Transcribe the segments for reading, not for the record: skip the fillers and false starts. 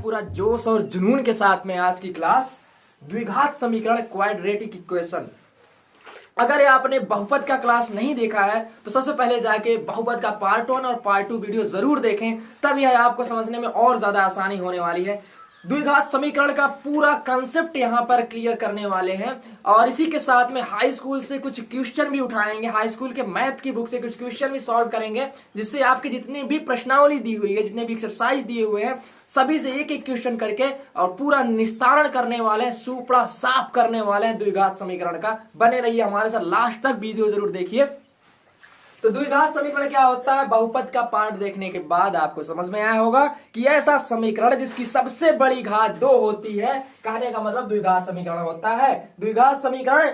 पूरा जोश और जुनून के साथ में आज की क्लास द्विघात समीकरण क्वाड्रेटिक इक्वेशन। अगर ये आपने बहुपद का क्लास नहीं देखा है तो सबसे पहले जाके बहुपद का पार्ट 1 और पार्ट 2 वीडियो जरूर देखें, तब यह आपको समझने में और ज्यादा आसानी होने वाली है। द्विघात समीकरण का पूरा कंसेप्ट यहाँ पर क्लियर करने वाले हैं और इसी के साथ में हाई स्कूल से कुछ क्वेश्चन भी उठाएंगे, हाई स्कूल के मैथ की बुक से कुछ क्वेश्चन भी सॉल्व करेंगे, जिससे आपके जितने भी प्रश्नावली दी हुई है, जितने भी एक्सरसाइज दिए हुए हैं, सभी से एक एक क्वेश्चन करके और पूरा निस्तारण करने वाले हैं, सुपड़ा साफ करने वाले हैं द्विघात समीकरण का। बने रहिए हमारे साथ, लास्ट तक वीडियो जरूर देखिए। तो द्विघात समीकरण क्या होता है, बहुपद का पार्ट देखने के बाद आपको समझ में आया होगा कि ऐसा समीकरण जिसकी सबसे बड़ी घात 2 होती है, कहने का मतलब द्विघात समीकरण होता है। द्विघात समीकरण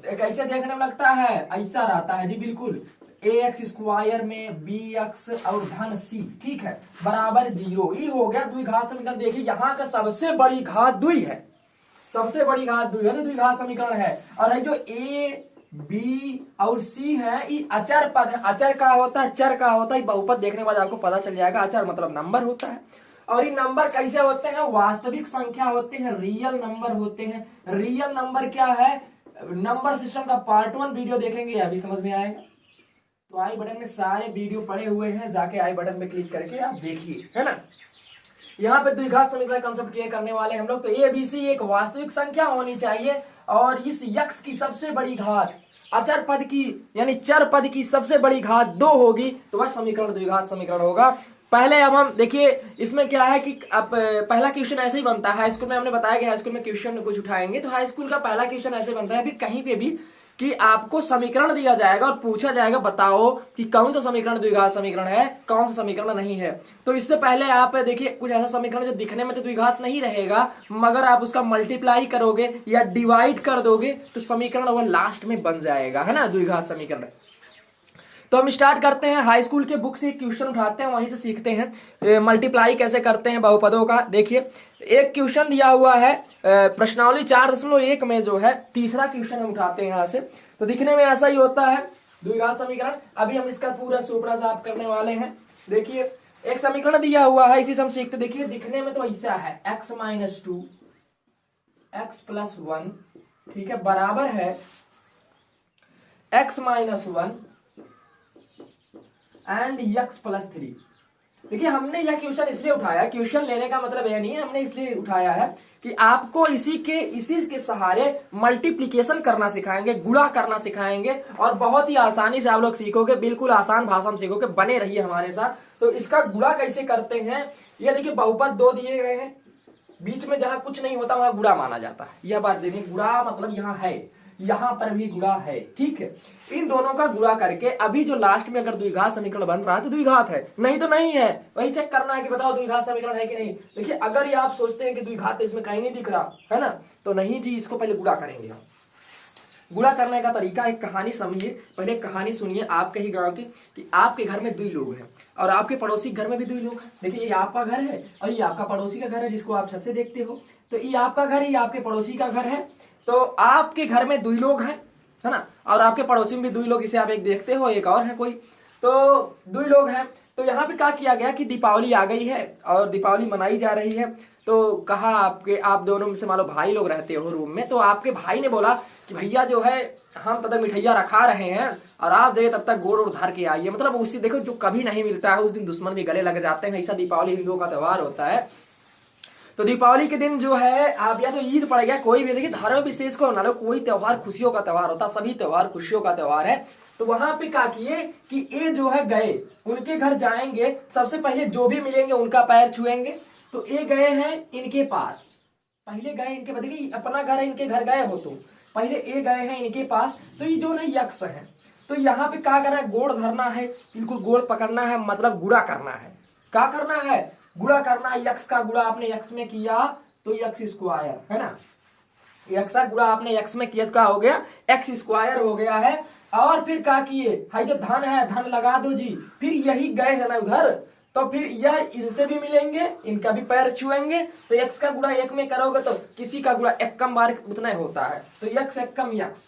कैसे देखने में लगता है, ऐसा रहता है जी, बिल्कुल ax स्क्वायर में bx और धन c, ठीक है, बराबर 0। ये हो गया द्विघात समीकरण। देखिए यहाँ का सबसे बड़ी घात 2 है, सबसे बड़ी घात 2 है तो द्विघात समीकरण है। और ये जो a b और c है ये अचर पद है। अचर का होता है, चर का होता है, बहुपद देखने के बाद आपको पता चल जाएगा। अचर मतलब नंबर होता है। और ये नंबर कैसे होते हैं, वास्तविक संख्या होते हैं, रियल नंबर होते हैं। रियल नंबर क्या है, नंबर सिस्टम का पार्ट 1 वीडियो देखेंगे, अभी समझ में आएगा। तो आई बटन में सारे वीडियो पड़े हुए हैं, जाके आई बटन में क्लिक करके आप देखिए, है ना। यहाँ पे द्विघात समीकरण कंसेप्ट क्लियर करने वाले हम लोग। तो ए बी सी एक वास्तविक संख्या होनी चाहिए और इस यक्स की सबसे बड़ी घात अचर पद की यानी चर पद की सबसे बड़ी घात 2 होगी, तो वह समीकरण द्विघात समीकरण होगा। पहले अब हम देखिए इसमें क्या है कि अब पहला क्वेश्चन ऐसे ही बनता है। हाई स्कूल में हमने बताया कि हाई स्कूल में क्वेश्चन कुछ उठाएंगे, तो हाई स्कूल का पहला क्वेश्चन ऐसे बनता है, फिर कहीं पे भी कि आपको समीकरण दिया जाएगा और पूछा जाएगा बताओ कि कौन सा समीकरण द्विघात समीकरण है, कौन सा समीकरण नहीं है। तो इससे पहले आप देखिए कुछ ऐसा समीकरण जो दिखने में तो द्विघात नहीं रहेगा, मगर आप उसका मल्टीप्लाई करोगे या डिवाइड कर दोगे तो समीकरण वह लास्ट में बन जाएगा, है ना, द्विघात समीकरण। तो हम स्टार्ट करते हैं, हाई स्कूल के बुक से क्वेश्चन उठाते हैं, वहीं से सीखते हैं मल्टीप्लाई कैसे करते हैं बहुपदों का। देखिए एक क्वेश्चन दिया हुआ है प्रश्नावली 4.1 में जो है, तीसरा क्वेश्चन हम उठाते हैं यहाँ से। तो दिखने में ऐसा ही होता है द्विघात समीकरण। अभी हम इसका पूरा सुपड़ा साफ करने वाले हैं। देखिए एक समीकरण दिया हुआ है, इसी से हम सीखते। देखिए दिखने में तो ऐसा है x - 2 x + 1, ठीक है, बराबर है x - 1 एंड x + 3। देखिए हमने यह क्वेश्चन इसलिए उठाया, क्वेश्चन लेने का मतलब यह नहीं है, हमने इसलिए उठाया है कि आपको इसी के सहारे मल्टीप्लिकेशन करना सिखाएंगे, गुणा करना सिखाएंगे और बहुत ही आसानी से आप लोग सीखोगे, बिल्कुल आसान भाषा में सीखोगे। बने रहिए हमारे साथ। तो इसका गुणा कैसे करते हैं, ये देखिए बहुपद 2 दिए गए हैं, बीच में जहां कुछ नहीं होता वहां गुणा माना जाता है। यह बात देखिए, गुणा मतलब यहाँ है, यहां पर भी गुणा है, ठीक है। इन दोनों का गुणा करके अभी जो लास्ट में अगर द्विघात समीकरण बन रहा है तो द्विघात है, नहीं तो नहीं है। वही चेक करना है कि बताओ द्विघात समीकरण है कि नहीं। देखिए अगर ये आप सोचते हैं कि द्विघात इसमें कहीं नहीं दिख रहा है ना, तो नहीं जी, इसको पहले गुणा करेंगे हम। गुणा करने का तरीका, एक कहानी समझिए, पहले कहानी सुनिए आपके ही गांव की, कि आपके घर में 2 लोग हैं और आपके पड़ोसी घर में भी 2 लोग हैं। देखिए ये आपका घर है और ये आपका पड़ोसी का घर है, जिसको आप छत से देखते हो। तो ये आपका घर है, ये आपके पड़ोसी का घर है। तो आपके घर में 2 लोग हैं, है ना, और आपके पड़ोसी में भी 2 लोग, इसे आप एक देखते हो, एक और है कोई, तो 2 लोग हैं। तो यहाँ पे क्या किया गया कि दीपावली आ गई है और दीपावली मनाई जा रही है। तो कहा आप दोनों में से मान लो भाई लोग रहते हो रूम में, तो आपके भाई ने बोला कि भैया जो है हम तब तक मिठाइयाँ रखा रहे हैं और आप जो है तब तक गोड़ उड़ धर के आइए। मतलब उसी देखो जो कभी नहीं मिलता है उस दिन दुश्मन भी गले लग जाते हैं, ऐसा दीपावली हिंदुओं का त्योहार होता है। तो दीपावली के दिन जो है आप, या तो ईद पड़ गया, कोई भी, देखिए धर्म विशेष को ना लो, कोई त्योहार खुशियों का त्योहार होता है, सभी त्योहार खुशियों का त्योहार है। तो वहां पे क्या किए कि ये जो है गए, उनके घर जाएंगे, सबसे पहले जो भी मिलेंगे उनका पैर छुएंगे। तो ये गए हैं इनके पास, पहले गए इनके, देखिए अपना घर है, इनके घर गए हो तुम, पहले ये गए हैं इनके पास। तो ये जो नहीं यक्ष है, तो यहाँ पे क्या करना है, गोड़ धरना है, बिल्कुल गोड़ पकड़ना है, मतलब गुणा करना है। क्या करना है, गुणा करना है। यक्ष का गुणा आपने यक्ष में किया तो यक्ष स्क्वायर, है ना, यक्ष का गुणा आपने यक्ष में किया तो क्या हो गया, एक्स स्क्वायर हो गया है। और फिर क्या किए, हाई जो धन है धन लगा दो जी, फिर यही गए है ना उधर, तो फिर यह इनसे भी मिलेंगे, इनका भी पैर छुएंगे। तो यक्ष का गुणा 1 में करोगे तो किसी का गुणा 1 कम बार उतना होता है, तो यक्ष 1 कम यक्ष,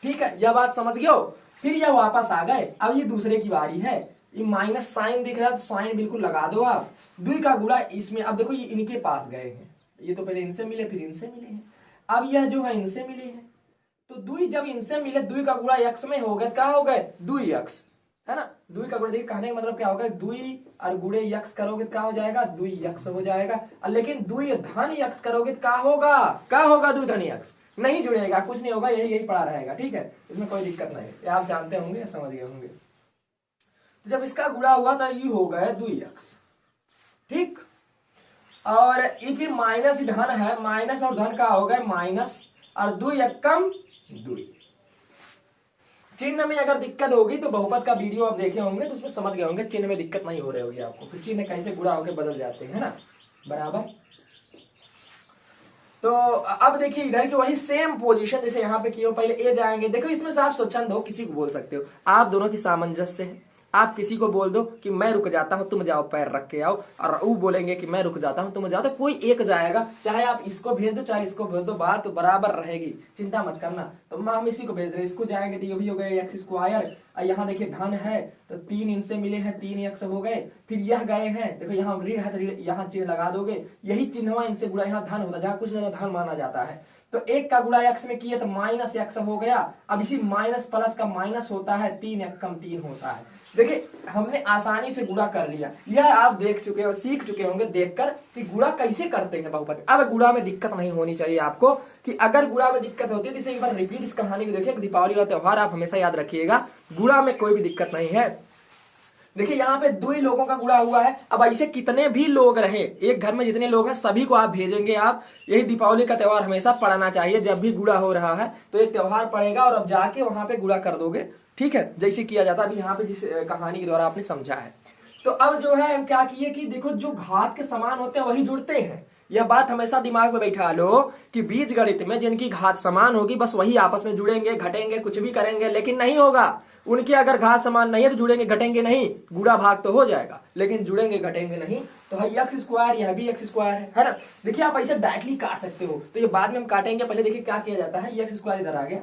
ठीक है, यह बात समझ गए हो। फिर ये वापस आ गए। अब ये दूसरे की बारी है, ये माइनस साइन दिख रहा है तो साइन बिल्कुल लगा दो आप। दुई का गुणा इसमें, अब देखो ये इनके पास गए हैं, ये तो पहले इनसे मिले फिर इनसे मिले हैं, अब यह जो है इनसे मिले हैं, तो दुई जब इनसे मिले दुई का गुणा यक्स में हो गए, क्या हो गए दुई यक्स, है ना। दुई का गुणा, देखिए कहने का मतलब क्या होगा, दुई और गुणे यक्स करोगे क्या हो जाएगा, दुई यक्स हो जाएगा। लेकिन दुई धन यक्स करोगे क्या होगा, क्या होगा, दुई धन यक्स, नहीं जुड़ेगा, कुछ नहीं होगा, यही पड़ा रहेगा, ठीक है, इसमें कोई दिक्कत नहीं, ये आप जानते होंगे, समझ गए होंगे। तो जब इसका गुणा हुआ तो ये हो गए दुई यक्स, ठीक। और ये फिर माइनस धन है, माइनस और धन का हो गए माइनस, और दुई एकम दुई। चिन्ह में अगर दिक्कत होगी तो बहुपद का वीडियो आप देखे होंगे तो उसमें समझ गए होंगे, चिन्ह में दिक्कत नहीं हो रही होगी आपको, फिर चिन्ह कैसे गुणा होकर बदल जाते हैं, है ना, बराबर। तो अब देखिए इधर की वही सेम पोजीशन जैसे यहाँ पे किए, पहले ए जाएंगे, देखो इसमें से आप स्वच्छंद हो, किसी को बोल सकते हो, आप दोनों की सामंजस्य है। आप किसी को बोल दो कि मैं रुक जाता हूं तुम जाओ पैर रख के आओ, और वो बोलेंगे कि मैं रुक जाता हूं तुम जाओ, तो कोई एक जाएगा, चाहे आप इसको भेज दो चाहे इसको भेज दो, बात तो बराबर रहेगी, चिंता मत करना। तो हम इसी को भेज रहे हैं, इसको जाएंगे तो ये भी हो गए एक्स स्क्वायर, यहाँ देखिए धन है तो तीन इनसे मिले हैं, तीन एक्स हो गए, फिर यह गए हैं, देखो यहाँ ऋण है तो यहाँ चिन्ह लगा दोगे, यही चिन्ह इनसे गुणा, यहाँ धन होता है, जहाँ कुछ धन माना जाता है, तो एक का गुणा एक्स में किए तो माइनस एक्स हो गया। अब इसी माइनस प्लस का माइनस होता है, तीन एक कम तीन होता है। देखिए हमने आसानी से गुणा कर लिया, यह आप देख चुके हो, सीख चुके होंगे देखकर कि गुणा कैसे करते हैं बहुपद। अब गुणा में दिक्कत नहीं होनी चाहिए आपको, कि अगर गुणा में दिक्कत होती है तो इसे एक बार रिपीट इस कहानी को देखिए, दीपावली का त्योहार आप हमेशा याद रखिएगा, गुणा में कोई भी दिक्कत नहीं है। देखिए यहाँ पे दो ही लोगों का गुणा हुआ है, अब ऐसे कितने भी लोग रहे, एक घर में जितने लोग हैं सभी को आप भेजेंगे आप, यही दीपावली का त्योहार हमेशा पढ़ना चाहिए, जब भी गुणा हो रहा है तो एक त्योहार पड़ेगा और अब जाके वहां पे गुणा कर दोगे, ठीक है, जैसे किया जाता है अभी यहाँ पे जिस कहानी के द्वारा आपने समझा है। तो अब जो है हम क्या किए कि देखो जो घात के समान होते हैं वही जुड़ते हैं, यह बात हमेशा दिमाग में बैठा लो कि बीज गणित में जिनकी घात समान होगी बस वही आपस में जुड़ेंगे, घटेंगे, कुछ भी करेंगे, लेकिन नहीं होगा उनकी अगर घात समान नहीं है तो जुड़ेंगे घटेंगे नहीं, गुणा भाग तो हो जाएगा लेकिन जुड़ेंगे घटेंगे नहीं। तो है एक्स स्क्वायर, यह भी एक्स स्क्वायर है ना। देखिए आप ऐसे डायरेक्टली काट सकते हो, तो ये बाद में हम काटेंगे, पहले देखिए क्या किया जाता है, एक्स स्क्वायर इधर आ गया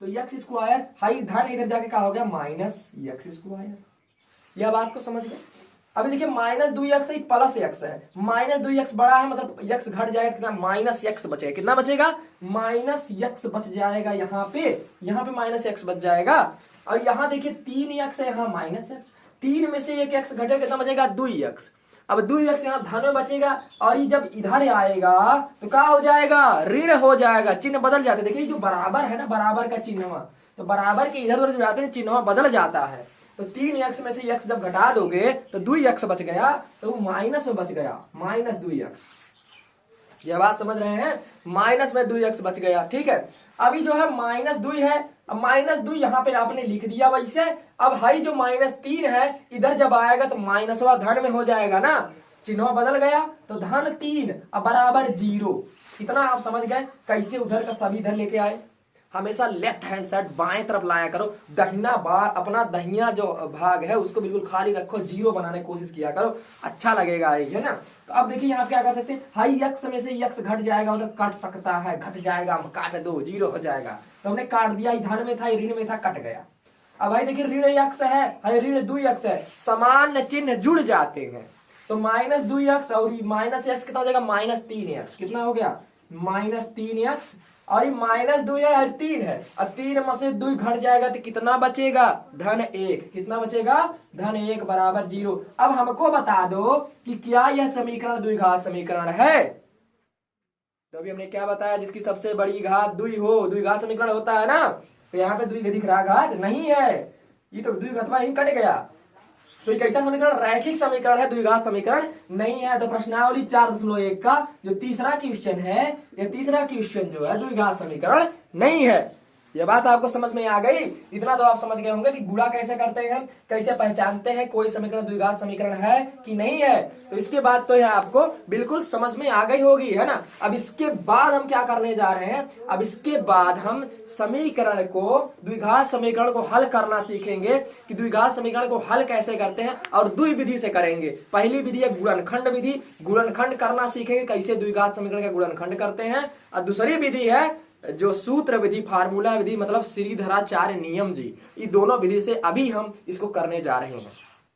तो एक्स स्क्वायर, हाई धन इधर जाके क्या हो गया माइनस एक्स स्क्वायर, यह बात को समझ गए। अभी देखिए माइनस दो एक्स है प्लस एक्स है, माइनस दो एक्स बड़ा है मतलब एक्स घट जाएगा, कितना माइनस एक्स बचेगा, कितना बचेगा माइनस एक्स बच जाएगा, यहाँ पे माइनस एक्स बच जाएगा। और यहाँ देखिए तीन एक्स है, यहाँ माइनस एक्स, तीन में से एक एक्स घटेगा, कितना बचेगा दो एक्स। अब दो एक्स यहाँ धन में बचेगा और ये जब इधर आएगा तो क्या हो जाएगा ऋण हो जाएगा, चिन्ह बदल जाते हैं। देखिए जो बराबर है ना, बराबर का चिन्ह, तो बराबर के इधर उधर जो जाते हैं चिन्ह बदल जाता है, तो तीन एक्स में से एक्स जब घटा दोगे तो दो एक्स बच गया, तो माइनस में बच गया, माइनस दो एक्स, यह बात समझ रहे हैं, माइनस में दो एक्स बच गया, ठीक है। अभी जो है माइनस दो है, अब माइनस दो यहाँ पे आपने लिख दिया वैसे, अब हाई जो माइनस तीन है इधर जब आएगा तो माइनस वा धन में हो जाएगा ना, चिन्ह बदल गया तो धन तीन अब बराबर जीरो। इतना आप समझ गए कैसे उधर का सभी इधर लेके आए। हमेशा लेफ्ट हैंड साइड बाएं तरफ लाया करो, दहिना भाग अपना दहिना जो भाग है उसको बिल्कुल खाली रखो, जीरो बनाने की कोशिश किया करो, अच्छा लगेगा है ना। तो अब देखिए यहाँ क्या कर सकते हैं, हाई एक्स में से एक्स घट जाएगा मतलब कट सकता है, घट जाएगा काट दो जीरो हो जाएगा, तो हमने काट दिया, धन में था ऋण में था कट गया। अब भाई देखिए ऋण एक्स है, ऋण दो एक्स है, समान चिन्ह जुड़ जाते हैं, तो माइनस दो एक्स और माइनस एक्स कितना हो जाएगा माइनस तीन एक्स, कितना हो गया माइनस तीन एक्स, और माइनस दो है और तीन है, और तीन में से दो घट जाएगा तो कितना बचेगा धन एक, कितना बचेगा धन एक बराबर जीरो। अब हमको बता दो कि क्या यह समीकरण द्विघात समीकरण है, तो अभी हमने क्या बताया, जिसकी सबसे बड़ी घात दुई हो, द्विघात समीकरण होता है ना। तो यहाँ पे द्विघात दिख रहा, घात नहीं है, ये तो द्विघात ही कट गया, तो ये कैसा समीकरण रैखिक समीकरण है, द्विघात समीकरण नहीं है। तो प्रश्नावली 4.1 का जो तीसरा क्वेश्चन है, ये तीसरा क्वेश्चन जो है द्विघात समीकरण नहीं है। ये बात आपको समझ में आ गई, इतना तो आप समझ गए होंगे कि गुणा कैसे करते हैं, कैसे पहचानते हैं कोई समीकरण द्विघात समीकरण है कि नहीं है। तो इसके बाद तो यह आपको बिल्कुल समझ में आ गई होगी, है ना। अब इसके बाद हम क्या करने जा रहे हैं, अब इसके बाद हम समीकरण को, द्विघात समीकरण को हल करना सीखेंगे कि द्विघात समीकरण को हल कैसे करते हैं, और द्वि विधि से करेंगे। पहली विधि है गुणनखंड विधि, गुणनखंड करना सीखेंगे कैसे द्विघात समीकरण का गुणनखंड करते हैं, और दूसरी विधि है जो सूत्र विधि, फार्मूला विधि मतलब श्रीधराचार्य नियम जी, ये दोनों विधि से अभी हम इसको करने जा रहे हैं।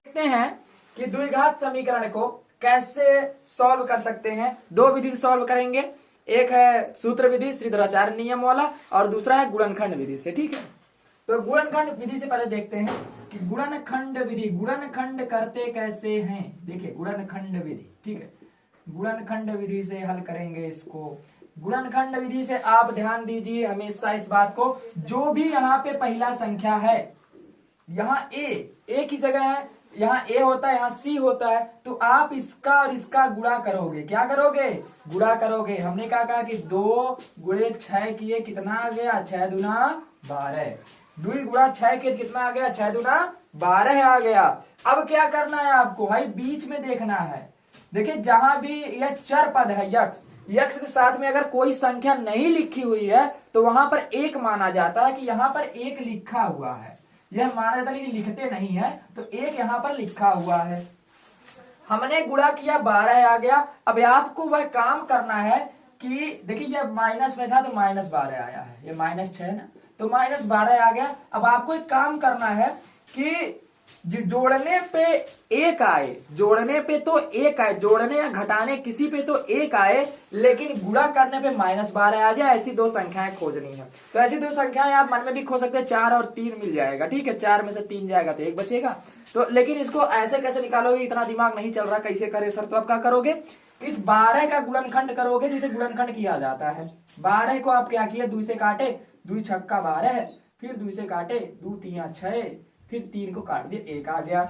देखते हैं कि द्विघात समीकरण को कैसे सॉल्व कर सकते हैं। दो विधि से सॉल्व करेंगे, एक है सूत्र विधि श्रीधराचार्य नियम वाला और दूसरा है गुणनखंड विधि से। ठीक है, तो गुणनखंड विधि से पहले देखते हैं कि गुणनखंड विधि, गुणनखंड करते कैसे हैं। देखिए गुणनखंड विधि, ठीक है, गुणनखंड विधि से हल करेंगे इसको। गुणनखंड विधि से आप ध्यान दीजिए हमेशा इस बात को, जो भी यहाँ पे पहला संख्या है, यहाँ ए की जगह है, यहाँ ए होता है, यहाँ सी होता है, तो आप इसका और इसका गुणा करोगे। क्या करोगे? गुणा करोगे। हमने क्या कहा कि 2 गुणे 6 किए कितना आ गया? 6 दूना 12। 2 गुणा 6 किए कितना आ गया? 6 दूना 12 आ गया। अब क्या करना है आपको भाई? बीच में देखना है। देखिए जहां भी यह चर पद है यक्स, यक्स के साथ में अगर कोई संख्या नहीं लिखी हुई है तो वहां पर 1 माना जाता है कि यहाँ पर 1 लिखा हुआ है। यह माना जाता है लेकिन लिखते नहीं है, तो 1 यहाँ पर लिखा हुआ है। हमने गुणा किया 12 आ गया। अब आपको वह काम करना है कि देखिए यह माइनस में था तो -12 आया है, ये -6 है ना, तो -12 आ गया। अब आपको एक काम करना है कि जोड़ने पे 1 आए, जोड़ने पे तो 1 आए, जोड़ने या घटाने किसी पे तो 1 आए, लेकिन गुणा करने पे -12 आ जाए। ऐसी 2 संख्याएं खोजनी है। तो ऐसी 2 संख्याएं आप मन में भी खोज सकते हैं। 4 और 3 मिल जाएगा। ठीक है, 4 में से 3 जाएगा तो 1 बचेगा। तो लेकिन इसको ऐसे कैसे निकालोगे, इतना दिमाग नहीं चल रहा कैसे करे सर। तो आप क्या करोगे? इस 12 का गुणनखंड करोगे, जिसे गुणनखंड किया जाता है। 12 को आप क्या किया? 2 से काटे, 2 छक्का 12 है, फिर 2 से काटे, 2 तिया 6, फिर 3 को काट दिया, 1 आ गया।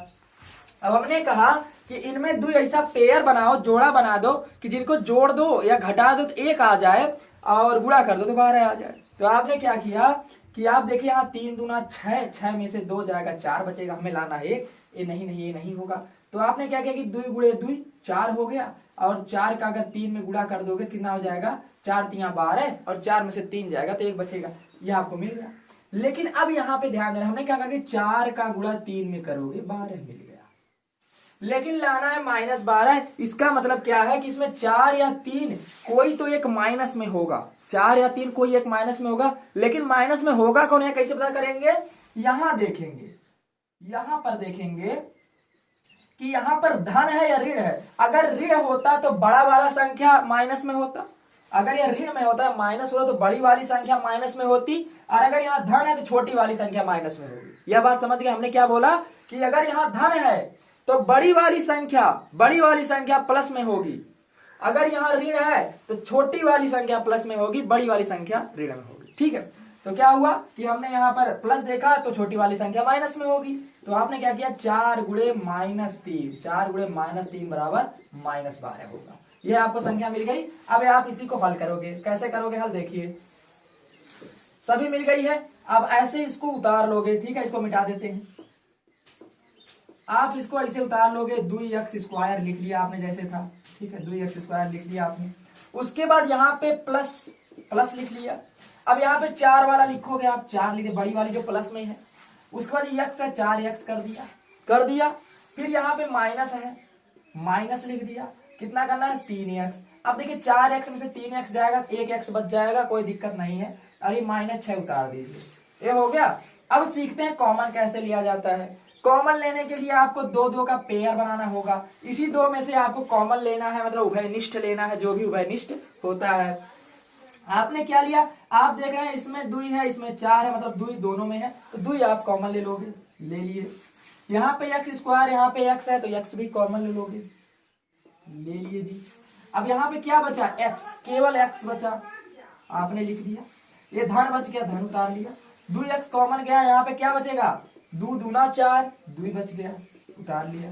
अब हमने कहा कि इनमें 2 ऐसा पेयर बनाओ, जोड़ा बना दो कि जिनको जोड़ दो या घटा दो तो 1 आ जाए और गुणा कर दो तो 12 आ जाए। तो आपने क्या किया कि आप देखिए यहाँ 3 दूना 6, 6 में से 2 जाएगा, 4 बचेगा, हमें लाना है 1। ये नहीं होगा। तो आपने क्या किया कि 2 गुणे 2 4 हो गया, और 4 का अगर 3 में गुणा कर दोगे कितना हो जाएगा? 4 तिया 12 और 4 में से 3 जाएगा तो 1 बचेगा। यह आपको मिल गया। लेकिन अब यहाँ पे ध्यान देना, हमने क्या कहा कि 4 का गुणा 3 में करोगे 12 मिल गया, लेकिन लाना है -12। इसका मतलब क्या है कि इसमें 4 या 3 कोई तो एक माइनस में होगा, 4 या 3 कोई एक माइनस में होगा। लेकिन माइनस में होगा कौन है, कैसे पता करेंगे? यहां देखेंगे, यहां पर देखेंगे कि यहां पर धन है या ऋण है। अगर ऋण होता तो बड़ा वाला संख्या माइनस में होता, अगर यह ऋण में होता है माइनस होता तो बड़ी वाली संख्या माइनस में होती, और अगर यहाँ धन है तो छोटी वाली संख्या माइनस में होगी। यह बात समझ गए? हमने क्या बोला कि अगर यहाँ धन है तो बड़ी वाली संख्या प्लस में होगी, अगर यहाँ ऋण है तो छोटी वाली संख्या प्लस में होगी, बड़ी वाली संख्या ऋण में होगी। ठीक है, तो क्या हुआ कि हमने यहाँ पर प्लस देखा तो छोटी वाली संख्या माइनस में होगी। तो आपने क्या किया? 4 गुणे -3, 4 गुणे -3 बराबर -12 होगा। यह आपको संख्या मिल गई। अब आप इसी को हल करोगे। कैसे करोगे हल? देखिए सभी मिल गई है। अब ऐसे इसको उतार लोगे। ठीक है, इसको मिटा देते हैं। आप इसको ऐसे उतार लोगे, 2x² लिख लिया आपने जैसे था। ठीक है, 2x² लिख लिया आपने। उसके बाद यहाँ पे प्लस लिख लिया। अब यहाँ पे 4 वाला लिखोगे आप, 4 लिखे, बड़ी वाली जो प्लस में है। उसके बाद x है, 4x कर दिया। फिर यहाँ पे माइनस है, माइनस लिख दिया। कितना करना है? 3x। अब देखिए 4x में से 3x जाएगा, 1x बच जाएगा, कोई दिक्कत नहीं है। और ये -6 उतार दीजिए, ये हो गया। अब सीखते हैं कॉमन कैसे लिया जाता है। कॉमन लेने के लिए आपको 2 का पेयर बनाना होगा। इसी 2 में से आपको कॉमन लेना है, मतलब उभयनिष्ठ लेना है, जो भी उभयनिष्ठ होता है। आपने क्या लिया? आप देख रहे हैं इसमें 2 है, इसमें 4 है, मतलब 2 दोनों में है, तो 2 आप कॉमन ले लोगे, ले लिए। यहाँ पे x², यहाँ पे x है तो x भी कॉमन ले लोगे, ले लिए जी। अब यहाँ पे क्या बचा? x, केवल x बचा, आपने लिख दिया। ये धन बच गया, धन उतार लिया। 2x कॉमन गया, यहाँ पे क्या बचेगा? 2 दूना 4, 2 बच गया, उतार लिया।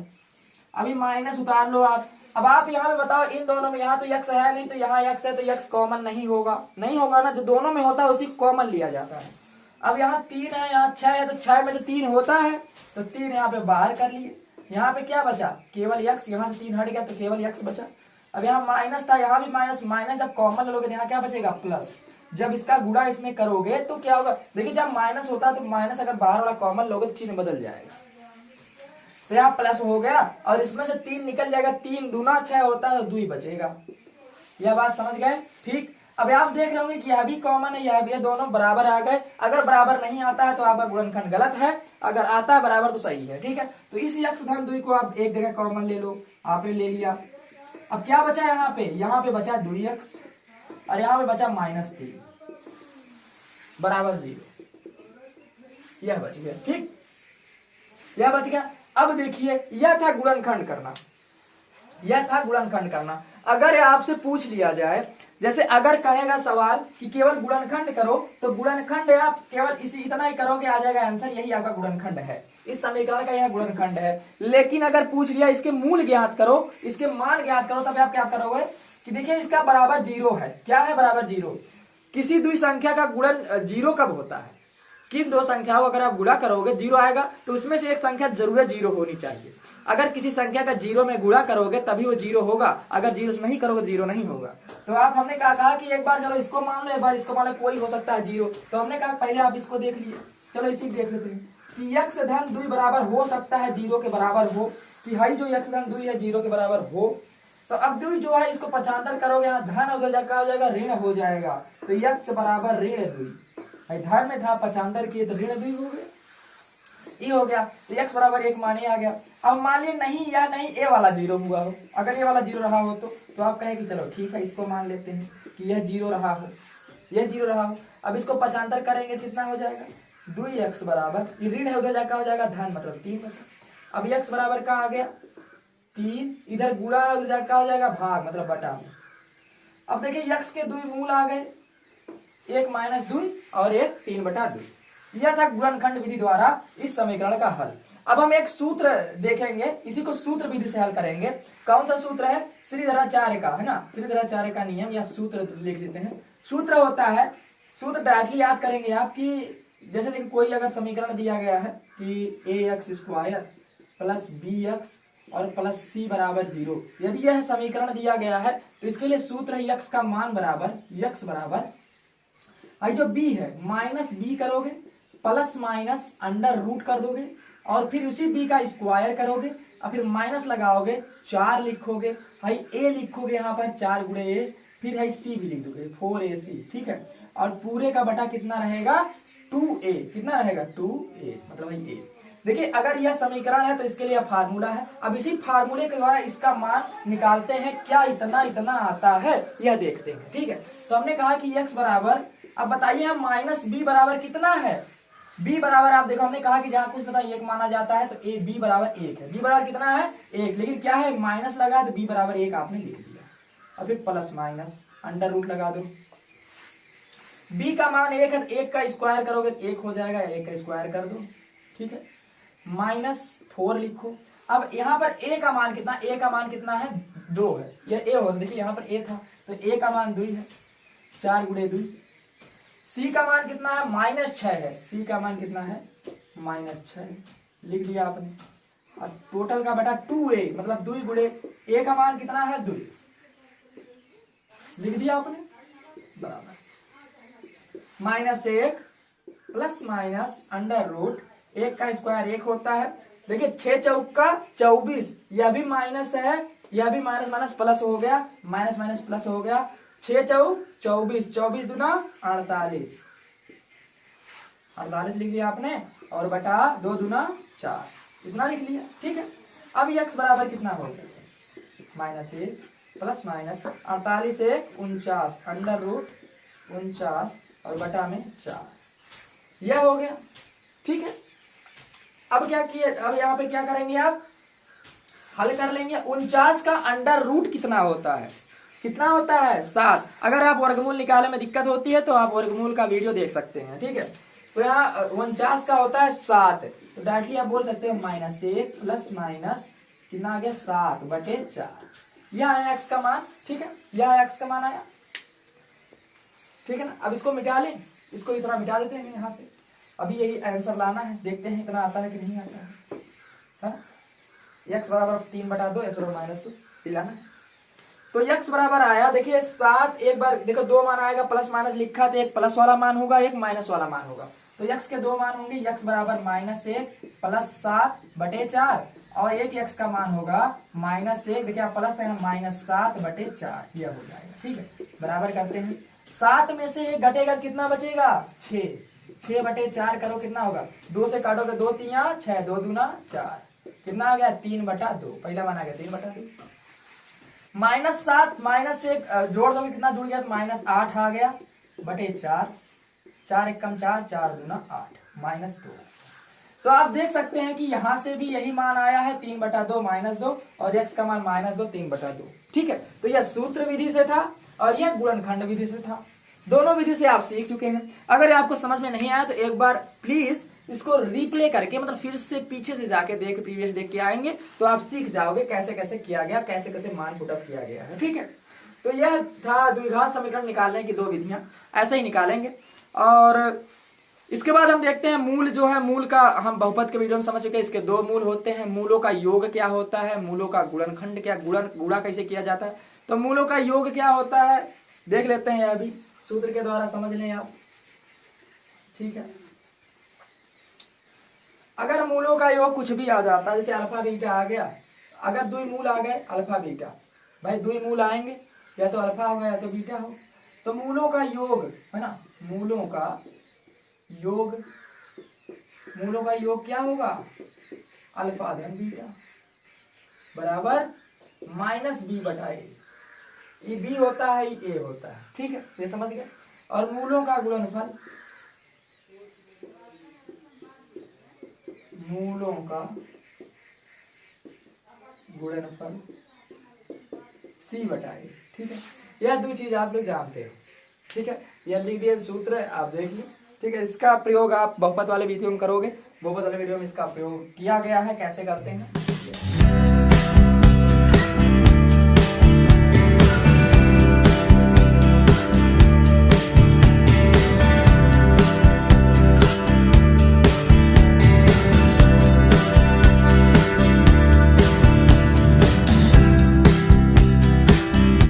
अभी माइनस उतार लो आप। अब आप यहाँ पे बताओ, इन दोनों में, यहाँ तो x है नहीं तो यहाँ x है, तो x कॉमन नहीं होगा ना। जो दोनों में होता है उसी कॉमन लिया जाता है। अब यहाँ 3 है, यहाँ 6 है, तो 6 में तो 3 होता है, तो 3 यहाँ पे बाहर कर लिए। यहाँ पे क्या बचा? केवल x, यहाँ से 3 हट गया तो केवल x बचा। अब यहाँ माइनस था, यहाँ भी माइनस जब कॉमन ले लोगे तो यहाँ क्या बचेगा? प्लस। जब इसका गुणा इसमें करोगे तो क्या होगा? देखिए जब माइनस होता है तो माइनस अगर बाहर वाला कॉमन लोगे तो चिन्ह बदल जाएगा, तो यहाँ प्लस हो गया, और इसमें से 3 निकल जाएगा। 3 दूना 6 होता है, 2 बचेगा। यह बात समझ गए? ठीक। अब आप देख रहे होंगे कि यह भी कॉमन है, यह भी है, दोनों बराबर आ गए। अगर बराबर नहीं आता है तो आपका गुणनखंड गलत है, अगर आता है बराबर तो सही है। ठीक है, तो इस यक्ष धन द्वि को आप एक जगह कॉमन ले लो, आपने ले लिया। अब क्या बचा यहाँ पे बचा 2x और यहाँ पे बचा -3 बराबर 0, यह बच गया। ठीक, यह बच गया। अब देखिए यह था गुणनखंड करना, यह था गुणनखंड करना। अगर आपसे पूछ लिया जाए, जैसे अगर कहेगा सवाल कि केवल गुणनखंड करो, तो गुणनखंड आप केवल इसी इतना ही करोगे, आ जाएगा आंसर, यही आपका गुणनखंड है, इस समीकरण का यह गुणनखंड है। लेकिन अगर पूछ लिया इसके मूल ज्ञात करो, इसके मान ज्ञात करो, तब आप क्या करोगे कि देखिए इसका बराबर 0 है। क्या है बराबर 0? किसी द्वि संख्या का गुणन 0 कब होता है? किन दो संख्याओं अगर आप गुणा करोगे 0 आएगा, तो उसमें से एक संख्या जरूर 0 होनी चाहिए। अगर किसी संख्या का 0 में गुणा करोगे तभी वो 0 होगा, अगर 0 से नहीं करोगे 0 नहीं होगा। तो आप हमने कहा कि एक बार चलो इसको मान लो, एक बार इसको मान लो, कोई हो सकता है 0। तो हमने कहा पहले आप इसको देख लिए, चलो इसी देख लेते हैं कि यक्ष धन द्वि बराबर हो सकता है 0 के बराबर हो, कि हाई जो यक्ष धन द्वि है 0 के बराबर हो। तो अब द्वि जो है इसको पक्षांतर करोगे, यहाँ धन उधर जाकर हो जाएगा ऋण हो जाएगा, तो यक्ष बराबर ऋण द्वि, धन में था पक्षांतर किए तो ऋण द्वि हो गया, ये हो गया। तो x बराबर 1 माने आ गया। अब मान लीजिए नहीं या नहीं ए वाला 0 हुआ हो, अगर ये वाला 0 रहा हो तो आप कहे कि चलो ठीक है इसको मान लेते हैं कि यह 0 रहा हो, यह 0 रहा हो। अब इसको पक्षांतर करेंगे कितना हो जाएगा, 2x बराबर, ये ऋण है उधर जाकर हो जाएगा धन, मतलब 3 बचा। अब x बराबर का आ गया 3, इधर गुणा है उधर जाकर हो जाएगा भाग, मतलब बटा। अब देखिए x के 2 मूल आ गए, 1 - 2 और 1 3/2। यह था गुणनखंड विधि द्वारा इस समीकरण का हल। अब हम एक सूत्र देखेंगे, इसी को सूत्र विधि से हल करेंगे। कौन सा सूत्र है? श्रीधराचार्य का, है ना, श्रीधराचार्य का नियम या सूत्र लिख देते हैं। सूत्र होता है, सूत्र डायरेक्टली याद करेंगे आप कि जैसे देखिए कोई अगर समीकरण दिया गया है कि ax² + bx और +c बराबर 0, यदि यह समीकरण दिया गया है तो इसके लिए सूत्र है x का मान बराबर, x बराबर जो b है -b करोगे, प्लस माइनस अंडर रूट कर दोगे, और फिर उसी b का स्क्वायर करोगे, और फिर माइनस लगाओगे, 4 लिखोगे, हाई a लिखोगे यहाँ पर 4 × a, फिर हाई c भी लिख दोगे 4ac। ठीक है, और पूरे का बटा कितना रहेगा 2a, कितना रहेगा 2a, मतलब भाई a। देखिए अगर यह समीकरण है तो इसके लिए फार्मूला है। अब इसी फार्मूले के द्वारा इसका मान निकालते हैं, क्या इतना इतना आता है यह देखते हैं। ठीक है, तो हमने कहा कि x बराबर, अब बताइए हम -b बराबर कितना है, b बराबर आप देखो हमने कहा कि जहां कुछ पता 1 माना जाता है तो b बराबर 1 है, b बराबर कितना है 1, लेकिन क्या है माइनस लगा तो b बराबर 1 आपने लिख दिया, और फिर प्लस माइनस अंडर रूट लगा दो। b का मान 1 है, 1 का स्क्वायर करोगे तो 1 हो जाएगा, 1 का स्क्वायर कर दो। ठीक है, -4 लिखो। अब यहाँ पर a का मान कितना, a का मान कितना है 2 है, यह a हो, देखिए यहाँ पर a था तो a का मान 2 है, 4 × 2। c का मान कितना है -6 है, c का मान कितना है -6 लिख दिया आपने, और टोटल का बटा 2a, मतलब 2 × a का मान कितना है 2 लिख दिया आपने, बराबर -1 प्लस माइनस अंडर रूट, 1 का स्क्वायर 1 होता है। देखिए 6 चौका 24, यह भी माइनस है, यह भी माइनस माइनस प्लस हो गया, माइनस माइनस प्लस हो गया, 6 चौक 24, 24 दूना 48, 48 लिख दिया आपने, और बटा 2 दूना 4, इतना लिख लिया। ठीक है, अब x बराबर कितना हो गया -1 प्लस माइनस 48 1 49 अंडर रूट 49 और बटा में 4, यह हो गया। ठीक है, अब क्या किए, अब यहाँ पे क्या करेंगे आप हल कर लेंगे। 49 का अंडर रूट कितना होता है, कितना होता है 7। अगर आप वर्गमूल निकालने में दिक्कत होती है तो आप वर्गमूल का वीडियो देख सकते हैं। ठीक है, तो यहाँ 49 का होता है 7, तो डायरेक्टली आप बोल सकते हो -1 प्लस माइनस कितना आ गया 7/4, यह आया x का मान। ठीक है, यह आया x का मान आया। ठीक है ना, अब इसको मिटा लें, इसको इतना मिटा देते हैं यहाँ से, अभी यही आंसर लाना है, देखते हैं इतना आता है कि नहीं आता है ना। x बराबर 3/2, x बराबर -2 लाना है, तो x बराबर आया, देखिए 7, एक बार देखो 2 मान आएगा, प्लस माइनस लिखा तो एक प्लस वाला मान होगा, एक माइनस वाला मान होगा, तो x के 2 मान होंगे, x बराबर -1 प्लस 7/4, और एक x का मान होगा -1, देखिए आप प्लस है -7/4, यह हो जाएगा। ठीक है, बराबर करते हैं, 7 में से 1 घटेगा, कितना बचेगा 6। 6/4 करो, कितना होगा, 2 से काटोगे 2 3 6, 2 दूना 4, कितना आ गया 3/2। पहला मान आ गया 3/2। -7 -1 जोड़ दोगे कितना जुड़ गया, तो -8 आ गया बटे 4, 4 1 4, 4 दूना 8, -2। तो आप देख सकते हैं कि यहां से भी यही मान आया है 3/2 -2, और x का मान -2 3/2। ठीक है, तो यह सूत्र विधि से था और यह गुणनखंड विधि से था। दोनों विधि से आप सीख चुके हैं। अगर आपको समझ में नहीं आया तो एक बार प्लीज इसको रिप्ले करके, मतलब फिर से पीछे से जाके प्रीवियस देख के आएंगे तो आप सीख जाओगे कैसे कैसे किया गया, कैसे कैसे मान पुटअप किया गया है। ठीक है, तो यह था द्विघात समीकरण निकालने की 2 विधियां, ऐसे ही निकालेंगे। और इसके बाद हम देखते हैं मूल जो है, मूल का हम बहुपद के वीडियो में समझ चुके हैं। इसके 2 मूल होते हैं, मूलों का योग क्या होता है, मूलों का गुणनखंड क्या, गुणा कैसे किया जाता है। तो मूलों का योग क्या होता है देख लेते हैं, अभी सूत्र के द्वारा समझ लें आप। ठीक है, अगर मूलों का योग कुछ भी आ जाता है, जैसे अल्फा बीटा आ गया, अगर 2 मूल आ गए अल्फा बीटा, भाई 2 मूल आएंगे, या तो अल्फा होगा या तो बीटा हो, तो मूलों का योग है ना, मूलों का योग क्या होगा, अल्फा धन बीटा बराबर -b/a। ये b होता है, ये a होता है। ठीक है, ये समझ गए। और मूलों का गुणनफल, c/a। ठीक है, यह 2 चीज आप लोग जानते हो। ठीक है, यह लिख दिए सूत्र, आप देख ली। ठीक है, इसका प्रयोग आप बहुपद वाले वीडियो में करोगे, बहुपद वाले वीडियो में इसका प्रयोग किया गया है, कैसे करते हैं।